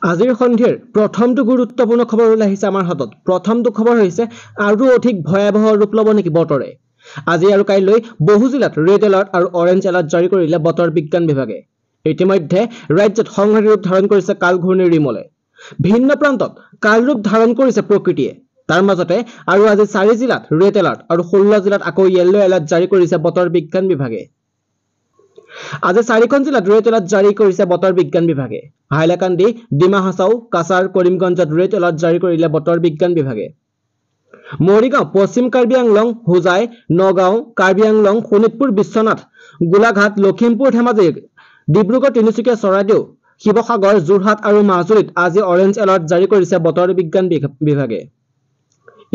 আজিৰ সন্ধিয়াৰ প্ৰথমটো গুৰুত্বপূৰ্ণ খবৰ ওলাই আহিছে আমাৰ হাতত। প্ৰথমটো খবৰ হৈছে আৰু অধিক ভয়াৱহ ৰূপ ল'ব নেকি বতৰে। আজি আৰু কাইলৈ বহু জিলাত ৰেড এলাৰ্ট আৰু অৰেঞ্জ এলাৰ্ট জাৰি কৰিলে বতৰ বিজ্ঞান বিভাগে। ইতিমধ্যে ৰাজ্যত সংহাৰী ৰূপ ধাৰণ কৰিছে কাল ঘূৰ্ণী ৰিমলে। ভিন্ন প্ৰান্তত কাল ৰূপ ধাৰণ কৰিছে প্ৰকৃতিয়ে। তাৰ মাজতে আৰু আজি 4 জিলাত ৰেড এলাৰ্ট আৰু 16 জিলাত আকৌ য়েল্লো এলাৰ্ট জাৰি কৰিছে বতৰ বিজ্ঞান বিভাগে। আজি 4খন জিলাত ৰেড এলাৰ্ট জাৰি কৰিছে বতৰ বিজ্ঞান বিভাগে। হাইলাকান্দি, ডিমা হাছাও, কাছাৰ, কৰিমগঞ্জত ৰেড এলাৰ্ট জাৰি কৰিলে বতৰ বিজ্ঞান বিভাগে। মৰিগাঁও, পশ্চিম কাৰ্বি আংলং, হোজাই, নগাঁও, কাৰ্বি আংলং, শোণিতপুৰ, বিশ্বনাথ, গোলাঘাট, লখিমপুৰ, ধেমাজি, ডিব্ৰুগড়, তিনিচুকীয়া, চৰাইদেউ, শিৱসাগৰ, যোৰহাট আৰু মাজুলীত আজি অৰেঞ্জ এলাৰ্ট জাৰি কৰিছে বতৰ বিজ্ঞান বিভাগে।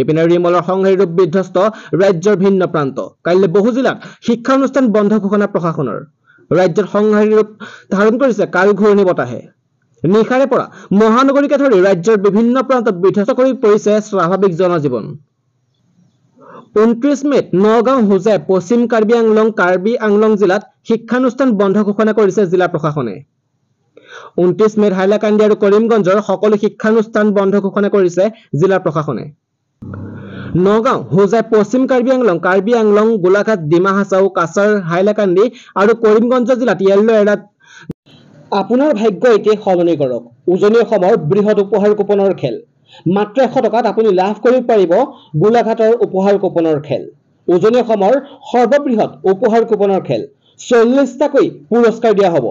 ইপিনে ৰিমলৰ সংহাৰী ৰূপ বিধ্বস্ত ৰাজ্যৰ ভিন্ন প্ৰান্ত। কাইলৈ বহু জিলাত শিক্ষানুষ্ঠান বন্ধ ঘোষণা প্ৰশাসনৰ। ৰাজ্যত সংহাৰী ৰূপ ধাৰণ কৰিছে কাল ঘূৰ্ণী বতাহে। নিশাৰে পৰা মহানগৰীকে ধৰি ৰাজ্যৰ বিভিন্ন প্ৰান্তত বিধ্বস্ত কৰি পৰিছে স্বাভাৱিক জনজীৱন। 29 মেত নগাঁও, হোজাই, পশ্চিম কাৰ্বি আংলং জিলাত শিক্ষানুষ্ঠান বন্ধ ঘোষণা কৰিছে জিলা প্ৰশাসনে। 29 মেত হাইলাকান্দি আৰু কৰিমগঞ্জৰ সকলো শিক্ষানুষ্ঠান বন্ধ ঘোষণা কৰিছে জিলা প্ৰশাসনে। নগাঁও, হোজাই, পশ্চিম কাৰ্বি আংলং, গোলাঘাট, ডিমা হাছাও, কাছাৰ, হাইলাকান্দি আৰু কৰিমগঞ্জ জিলাত য়েল্লো এলাৰ্ট। আপোনাৰ ভাগ্য এতিয়া সলনি কৰক। উজনি অসমৰ বৃহৎ উপহাৰ কুপনৰ খেল। মাত্ৰ 100 টকাত আপুনি লাভ কৰিব পাৰিব গোলাঘাটৰ উপহাৰ কুপনৰ খেল। উজনি অসমৰ সৰ্ববৃহৎ উপহাৰ কুপনৰ খেল। 40টাকৈ পুৰস্কাৰ দিয়া হ'ব।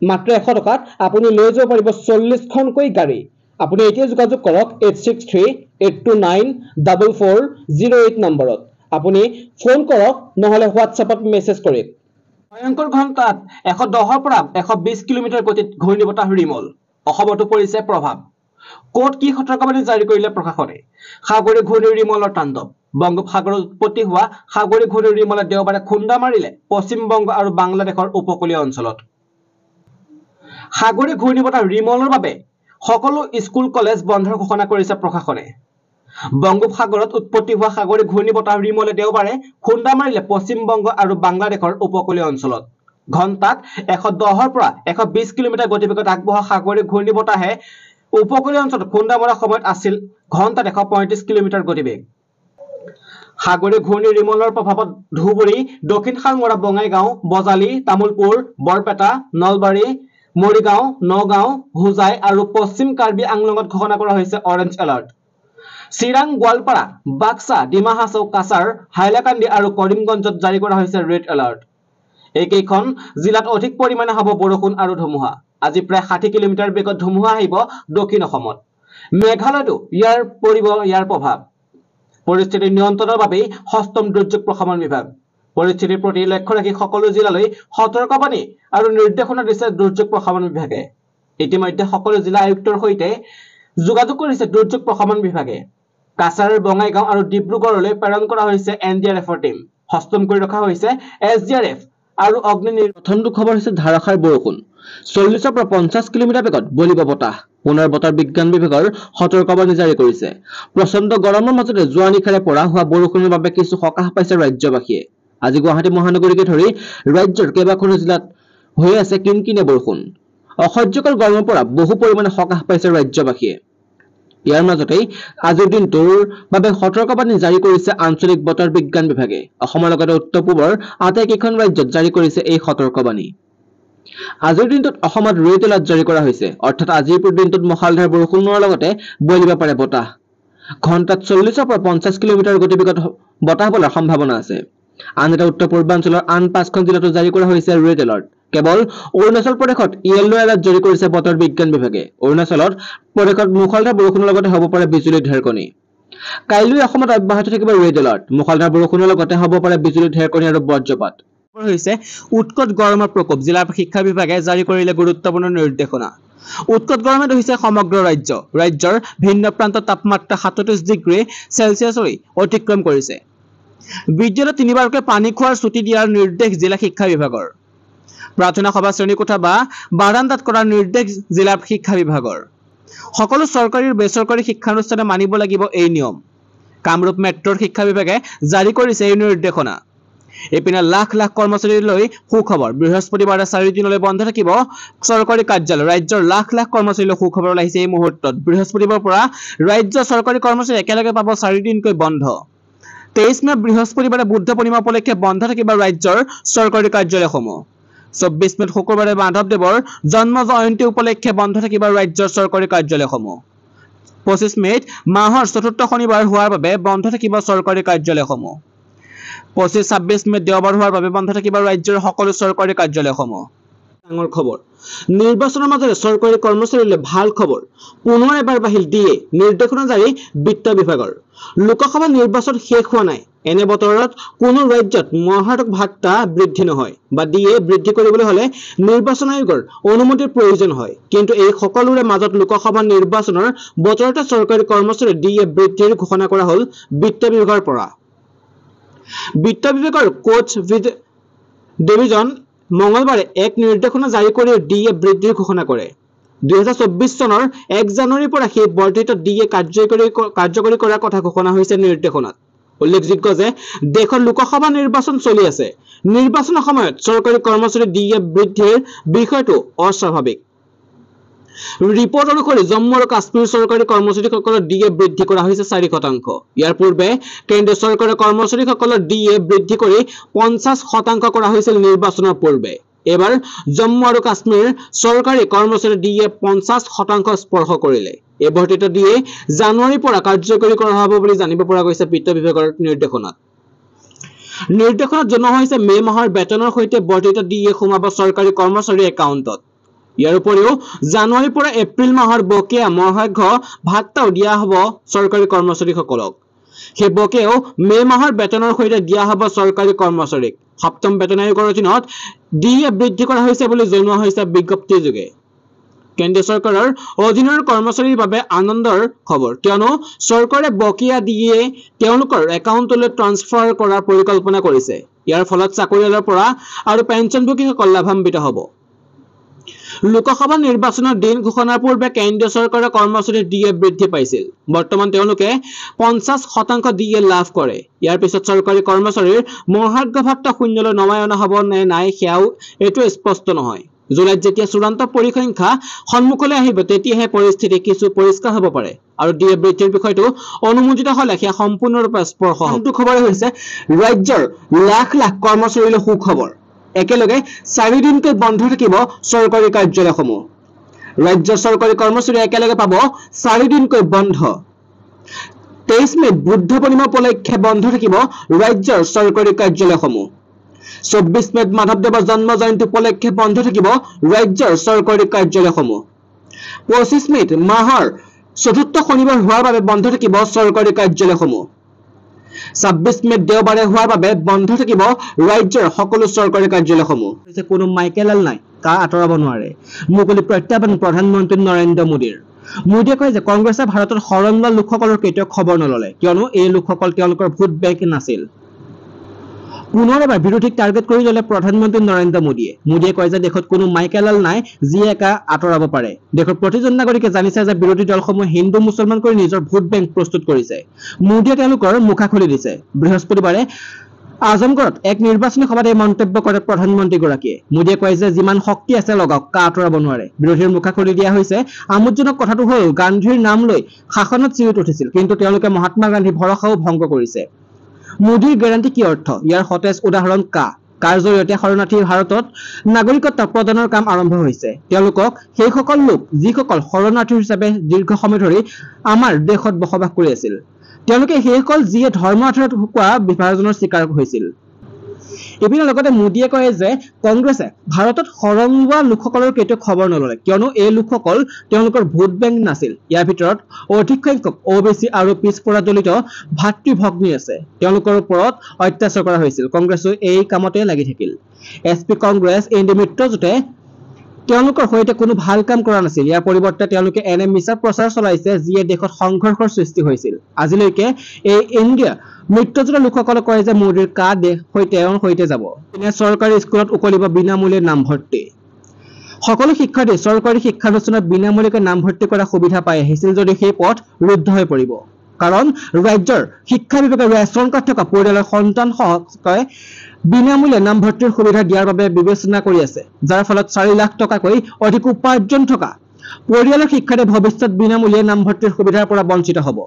মাত্ৰ 100 টকাত আপুনি লৈ যাব পাৰিব 40খনকৈ গাড়ী। আপুনি এতিয়া যোগাযোগ কৰক 8638294408 নম্বৰত। আপুনি ফোন কৰক নহলে হোৱাটছএপত মেছেজ কৰক। ভয়ংকৰ ঘণ্টাত 110ৰ পৰা 120 কিলোমিটাৰ গতিত ঘূৰ্ণীবতাহ ৰিমল। অসমতো পৰিছে প্ৰভাৱ। ক'ত কি সতৰ্কবাণী জাৰি কৰিলে প্ৰশাসনে। সাগৰী ঘূৰ্ণী ৰিমলৰ তাণ্ডৱ। বংগোপসাগৰত উৎপত্তি হোৱা সাগৰী ঘূৰ্ণী ৰিমলে দেওবাৰে খুন্দা মাৰিলে পশ্চিমবংগ আৰু বাংলাদেশৰ উপকূলীয় অঞ্চলত। সাগৰী ঘূৰ্ণীবতাহ ৰিমলৰ বাবে সকলো স্কুল কলেজ বন্ধৰ ঘোষণা কৰিছে প্ৰশাসনে। বংগোপসাগৰত উৎপত্তি হোৱা সাগৰী ঘূৰ্ণীবতাহ ৰিমলে দেওবাৰে খুন্দা মাৰিলে পশ্চিমবংগ আৰু বাংলাদেশৰ উপকূলীয় অঞ্চলত। ঘণ্টাত 110ৰ পৰা 120 কিলোমিটাৰ গতিবেগত আগবঢ়া সাগৰী ঘূৰ্ণীবতাহে উপকূলীয় অঞ্চলত খুন্দা মৰাৰ সময়ত আছিল ঘণ্টাত 135 কিলোমিটাৰ গতিবেগ। সাগৰী ঘূৰ্ণী ৰিমলৰ প্ৰভাৱত ধুবুৰী, দক্ষিণ শালমৰা, বঙাইগাঁও, বজালী, তামুলপুৰ, বৰপেটা, নলবাৰী, মৰিগাঁও, নগাঁও, হোজাই আৰু পশ্চিম কাৰ্বি আংলঙত ঘোষণা কৰা হৈছে অৰেঞ্জ এলাৰ্ট। চিৰাং, গোৱালপাৰা, বাক্সা, ডিমা হাছাও, কাছাৰ, হাইলাকান্দি আৰু কৰিমগঞ্জত জাৰি কৰা হৈছে ৰেড এলাৰ্ট। এইকেইখন জিলাত অধিক পৰিমাণে হ'ব বৰষুণ আৰু ধুমুহা। আজি প্ৰায় 60 কিলোমিটাৰ বেগত ধুমুহা আহিব দক্ষিণ অসমত। মেঘালয়তো ইয়াৰ প্ৰভাৱ। পৰিস্থিতি নিয়ন্ত্ৰণৰ বাবেই 6ম দুৰ্যোগ প্ৰশমন বিভাগ। পৰিস্থিতিৰ প্ৰতি লক্ষ্য ৰাখি সকলো জিলালৈ সতৰ্কবাণী আৰু নিৰ্দেশনা দিছে দুৰ্যোগ প্ৰশমন বিভাগে। ইতিমধ্যে সকলো জিলা আয়ুক্তৰ সৈতে যোগাযোগ কৰিছে দুৰ্যোগ প্ৰশমন বিভাগে। কাছাৰ, বঙাইগাঁও আৰু ডিব্ৰুগড়লৈ প্ৰেৰণ কৰা হৈছে NDRFৰ টীম। হস্তম কৰি ৰখা হৈছে SDRF আৰু অগ্নি। প্ৰথমটো খবৰ হৈছে ধাৰাসাৰ বৰষুণ। 40ৰ পৰা 50 কিলোমিটাৰ বেগত বলিব বতাহ। পুনৰ বতৰ বিজ্ঞান বিভাগৰ সতৰ্কবাণী জাৰি কৰিছে। প্ৰচণ্ড গৰমৰ মাজতে যোৱা নিশাৰে পৰা হোৱা বৰষুণৰ বাবে কিছু সকাহ পাইছে ৰাজ্যবাসীয়ে। আজি গুৱাহাটী মহানগৰীকে ধৰি ৰাজ্যৰ কেইবাখনো জিলাত হৈ আছে কিনকিনীয়া বৰষুণ। অসহ্যকৰ গৰমৰ পৰা বহু পৰিমাণে সকাহ পাইছে ৰাজ্যবাসীয়ে। ইয়াৰ মাজতেই আজিৰ দিনটোৰ বাবে সতৰ্কবাণী জাৰি কৰিছে আঞ্চলিক বতৰ বিজ্ঞান বিভাগে। অসমৰ লগতে উত্তৰ পূবৰ আটাইকেইখন ৰাজ্যত জাৰি কৰিছে এই সতৰ্কবাণী। আজিৰ দিনটোত অসমত ৰেড এলাৰ্ট জাৰি কৰা হৈছে। অৰ্থাৎ আজিৰ দিনটোত মহালধাৰ বৰষুণৰ লগতে বলিব পাৰে বতাহ। ঘণ্টাত 40ৰ পৰা 50 কিলোমিটাৰ গতিবেগত বতাহ বলাৰ সম্ভাৱনা আছে। আনহাতে উত্তৰ পূৰ্বাঞ্চলৰ আন 5খন জিলাতো জাৰি কৰা হৈছে ৰেড এলাৰ্ট। কেৱল অৰুণাচল প্ৰদেশত য়েল্লো এলাৰ্ট জাৰি কৰিছে বতৰ বিজ্ঞান বিভাগে। অৰুণাচল প্ৰদেশত মুষলধাৰ বৰষুণৰ লগতে হ'ব পাৰে বিজুলী ঢেৰেকণি। কাইলৈ অসমত অব্যাহত থাকিব ৰেড এলাৰ্ট। মুষলধাৰ বৰষুণৰ লগতে হ'ব পাৰে বিজুলী ঢেৰেকণি আৰু বজ্ৰপাত। হৈছে উৎকট গৰমৰ প্ৰকোপ। জিলা শিক্ষা বিভাগে জাৰি কৰিলে গুৰুত্বপূৰ্ণ নিৰ্দেশনা। উৎকট গৰমে ধৰিছে সমগ্ৰ ৰাজ্যৰ ভিন্ন প্ৰান্তত তাপমাত্ৰা 37 ডিগ্ৰী চেলছিয়াছলৈ অতিক্ৰম কৰিছে। বিদ্যালয়ত 3বাৰকৈ পানী খোৱাৰ ছুটি দিয়াৰ নিৰ্দেশ জিলা শিক্ষা বিভাগৰ। প্ৰাৰ্থনা সভা, শ্ৰেণীকোঠা বা বাৰাণ্ডাত কৰাৰ নিৰ্দেশ জিলা শিক্ষা বিভাগৰ। সকলো চৰকাৰী আৰু বেচৰকাৰী শিক্ষানুষ্ঠানে মানিব লাগিব এই নিয়ম। কামৰূপ মেট্ৰৰ শিক্ষা বিভাগে জাৰি কৰিছে এই নিৰ্দেশনা। এইপিনে লাখ লাখ কৰ্মচাৰীলৈ সুখবৰ বৃহস্পতিবাৰে 4 দিনলৈ বন্ধ থাকিব চৰকাৰী কাৰ্যালয় ৰাজ্যৰ লাখ লাখ কৰ্মচাৰীলৈ সুখবৰ ওলাইছে এই মুহূৰ্তত বৃহস্পতিবাৰৰ পৰা ৰাজ্য চৰকাৰী কৰ্মচাৰী একেলগে পাব 4 দিনকৈ বন্ধ 23 মে বৃহস্পতিবাৰে বুদ্ধ পূৰ্ণিমা উপলক্ষে বন্ধ থাকিব ৰাজ্যৰ চৰকাৰী কাৰ্যালয়সমূহ 24 মেত শুক্ৰবাৰে মাধৱদেৱৰ জন্ম জয়ন্তী উপলক্ষে বন্ধ থাকিব ৰাজ্যৰ চৰকাৰী কাৰ্যালয়সমূহ 25 মেত মাহৰ চতুৰ্থ শনিবাৰ হোৱাৰ বাবে বন্ধ থাকিব চৰকাৰী কাৰ্যালয়সমূহ 25-26 মেত দেওবাৰ হোৱাৰ বাবে বন্ধ থাকিব ৰাজ্যৰ সকলো চৰকাৰী কাৰ্যালয়সমূহ ডাঙৰ খবৰ নিৰ্বাচনৰ মাজতে চৰকাৰী কৰ্মচাৰীলৈ ভাল খবৰ পুনৰ এবাৰ বাহিল দিয়ে নিৰ্দেশনা জাৰি বিত্ত বিভাগৰ লোকসভা নিৰ্বাচন শেষ হোৱা নাই এনে বতৰত কোনো ৰাজ্যত মহাৰ্ঘ ভাত্তা বৃদ্ধি নহয় বা দিয়ে বৃদ্ধি কৰিবলৈ হলে নিৰ্বাচন আয়োগৰ অনুমতিৰ প্ৰয়োজন হয় কিন্তু এই সকলোৰে মাজত লোকসভা নিৰ্বাচনৰ বতৰতে চৰকাৰী কৰ্মচাৰী দিয়ে বৃদ্ধিৰ ঘোষণা কৰা হল বিত্ত বিভাগৰ পৰা বিত্ত বিভাগৰ কোচ ডিভিজন মঙ্গলবাৰে এক নিৰ্দেশনা জাৰি কৰি ডিএ বৃদ্ধিৰ ঘোষণা কৰে 2024 চনৰ 1 জানুৱাৰীৰ পৰা সেই বৰ্ধিত ডিএ কাৰ্যকৰী কৰাৰ কথা ঘোষণা হৈছে নিৰ্দেশনাত উল্লেখযোগ্য যে দেশৰ লোকসভা নিৰ্বাচন চলি আছে নিৰ্বাচনৰ সময়ত চৰকাৰী কৰ্মচাৰী ডিএ বৃদ্ধিৰ বিষয়টো অস্বাভাৱিক ৰিপৰ্ট অনুসৰি জম্মু আৰু কাশ্মীৰ চৰকাৰী কৰ্মচাৰীসকলৰ ডিএ বৃদ্ধি কৰা হৈছে 4%। ইয়াৰ পূৰ্বে কেন্দ্ৰীয় চৰকাৰৰ কৰ্মচাৰীসকলৰ ডিএ বৃদ্ধি কৰি 50% কৰা হৈছিল নিৰ্বাচনৰ পূৰ্বে এবাৰ জম্মু আৰু কাশ্মীৰ চৰকাৰী কৰ্মচাৰী ডিএ 50% স্পৰ্শ কৰিলে এই বৰ্ধিত ডিএ জানুৱাৰীৰ পৰা কাৰ্যকৰী কৰা হ'ব বুলি জানিব পৰা গৈছে বিত্ত বিভাগৰ নিৰ্দেশনাত জনোৱা হৈছে মে মাহৰ বেতনৰ সৈতে বৰ্ধিত ডিএ সোমাব চৰকাৰী কৰ্মচাৰীৰ একাউণ্টত ইয়াৰ উপৰিও জানুৱাৰীৰ পৰা এপ্ৰিল মাহৰ বকেয়া মহাৰ্ঘ ভাত্তাও দিয়া হ'ব চৰকাৰী কৰ্মচাৰীসকলক সেই বকেয়াও মে মাহৰ বেতনৰ সৈতে দিয়া হ'ব চৰকাৰী কৰ্মচাৰীক সপ্তম বেতন আয়োগৰ অধীনত ডিএ বৃদ্ধি কৰা হৈছে বুলি জনোৱা হৈছে বিজ্ঞপ্তিৰ যোগে কেন্দ্ৰীয় চৰকাৰৰ অধীনৰ কৰ্মচাৰীৰ বাবে আনন্দৰ খবৰ কিয়নো চৰকাৰে বকেয়া ডিএ তেওঁলোকৰ একাউণ্টলৈ ট্ৰান্সফাৰ কৰাৰ পৰিকল্পনা কৰিছে ইয়াৰ ফলত চাকৰিয়ালৰ পৰা আৰু পেঞ্চনভোগীসকল লাভান্বিত হ'ব লোকসভা নিৰ্বাচনৰ দিন ঘোষণাৰ পূৰ্বে কেন্দ্ৰীয় চৰকাৰৰ কৰ্মচাৰীৰ ডিএ বৃদ্ধি পাইছিল বৰ্তমান তেওঁলোকে 50% ডিএ লাভ কৰে ইয়াৰ পিছত চৰকাৰী কৰ্মচাৰীৰ মহাৰ্ঘ ভাত্তা শূন্যলৈ নমাই অনা হ'ব নে নাই সেয়াও এটো স্পষ্ট নহয় জুলাইত যেতিয়া চূড়ান্ত পৰিসংখ্যা সন্মুখলৈ আহিব তেতিয়াহে পৰিস্থিতি কিছু পৰিষ্কাৰ হ'ব পাৰে আৰু ডিএ বৃদ্ধিৰ বিষয়টো অনুমোদিত হ'লে সেয়া সম্পূৰ্ণৰূপে স্পৰ্শ হ'ব খবৰ হৈছে ৰাজ্যৰ লাখ লাখ কৰ্মচাৰীলৈ সুখবৰ একেলগে 4 দিনকৈ বন্ধ থাকিব চৰকাৰী কাৰ্যালয়সমূহ ৰাজ্যৰ চৰকাৰী কৰ্মচাৰী একেলগে পাব 4 দিনকৈ বন্ধ 23 মে বুদ্ধ পূৰ্ণিমা উপলক্ষে বন্ধ থাকিব ৰাজ্যৰ চৰকাৰী কাৰ্যালয়সমূহ 24 মেত মাধৱদেৱৰ জন্ম জয়ন্তী উপলক্ষে বন্ধ থাকিব ৰাজ্যৰ চৰকাৰী কাৰ্যালয়সমূহ 25 মেত মাহৰ চতুৰ্থ শনিবাৰ হোৱাৰ বাবে বন্ধ থাকিব চৰকাৰী কাৰ্যালয়সমূহ 26 মেত দেওবাৰে হোৱাৰ বাবে বন্ধ থাকিব ৰাজ্যৰ সকলো চৰকাৰী কাৰ্যালয়সমূহ কোনো মাইকেলাল নাই কা আঁতৰাব নোৱাৰে মুকলি প্ৰত্যাহ্বান প্ৰধানমন্ত্ৰী নৰেন্দ্ৰ মোদীৰ মোদীয়ে কয় যে কংগ্ৰেছে ভাৰতৰ শৰণ লোৱা লোকসকলৰ কেতিয়াও খবৰ নললে কিয়নো এই লোকসকল তেওঁলোকৰ ভোট বেংক নাছিল পুনৰ এবাৰ বিৰোধীক টাৰ্গেট কৰি ল'লে প্ৰধানমন্ত্ৰী নৰেন্দ্ৰ মোদীয়ে কয় যে দেশত কোনো মাইকেলাল নাই যিয়ে একা আঁতৰাব পাৰে দেশৰ প্ৰতিজন নাগৰিকে জানিছে যে বিৰোধী দলসমূহে হিন্দু মুছলমান কৰি নিজৰ ভোট বেংক প্ৰস্তুত কৰিছে মোদীয়ে তেওঁলোকৰ মুখা খুলি দিছে বৃহস্পতিবাৰে আজমগড়ত এক নিৰ্বাচনী সভাত এই মন্তব্য কৰে প্ৰধানমন্ত্ৰীগৰাকীয়ে মোদীয়ে কয় যে যিমান শক্তি আছে লগাওক কা আঁতৰাব নোৱাৰে বিৰোধীৰ মুখা খুলি দিয়া হৈছে আমোদজনক কথাটো হ'ল গান্ধীৰ নাম লৈ শাসনত চিৰিত উঠিছিল কিন্তু তেওঁলোকে মহাত্মা গান্ধী ভৰসাও ভংগ কৰিছে মোদীৰ গ্যাৰান্টি কি অৰ্থ ইয়াৰ সতেজ উদাহৰণ কাৰ জৰিয়তে শৰণাৰ্থী ভাৰতত নাগৰিকত্ব প্ৰদানৰ কাম আৰম্ভ হৈছে তেওঁলোকক সেইসকল লোক যিসকল শৰণাৰ্থী হিচাপে দীৰ্ঘ সময় ধৰি আমাৰ দেশত বসবাস কৰি আছিল তেওঁলোকে সেইসকল যিয়ে ধৰ্ম আধাৰত হোৱা বিভাজনৰ শিকাৰ হৈছিল ইপিনে লগতে মোদীয়ে কয় যে কংগ্ৰেছে ভাৰতত শৰণ লোৱা লোকসকলৰ কেতিয়াও খবৰ নললে কিয়নো এই লোকসকল তেওঁলোকৰ ভোট বেংক নাছিল ইয়াৰ ভিতৰত অধিক সংখ্যক ওবিসি আৰু পিছপৰা দলিত ভাতৃ ভগ্নী আছে তেওঁলোকৰ ওপৰত অত্যাচাৰ কৰা হৈছিল কংগ্ৰেছে এই কামতে লাগি থাকিল এছপি কংগ্ৰেছ ইণ্ডি মিত্ৰজোঁটে তেওঁলোকৰ সৈতে কোনো ভাল কাম কৰা নাছিল ইয়াৰ পৰিৱৰ্তে তেওঁলোকে এনে মিছা প্ৰচাৰ চলাইছে যিয়ে দেশত সংঘৰ্ষৰ সৃষ্টি হৈছিল আজিলৈকে এই ইণ্ডিয়া মিত্ৰজোঁটৰ লোকসকলে কয় যে মোদীৰ কা দেশ তেওঁৰ সৈতে যাব চৰকাৰী স্কুলত উকলিব বিনামূলীয়া নামভৰ্তি সকলো শিক্ষাৰ্থী চৰকাৰী শিক্ষানুষ্ঠানত বিনামূলীয়াকৈ নামভৰ্তি কৰা সুবিধা পাই আহিছিল যদি সেই পথ ৰুদ্ধ হৈ পৰিব কাৰণ ৰাজ্যৰ শিক্ষা বিভাগে ৰেচন কাৰ্ড থকা পৰিয়ালৰ সন্তান সহকাৰে বিনামূলীয়া নামভৰ্তিৰ সুবিধা দিয়াৰ বাবে বিবেচনা কৰি আছে, যাৰ ফলত 4 লাখ টকাকৈ অধিক উপাৰ্জন থকা পৰিয়ালৰ শিক্ষাৰ্থী ভৱিষ্যত বিনামূলীয়া নামভৰ্তিৰ সুবিধাৰ পৰা বঞ্চিত হ'ব।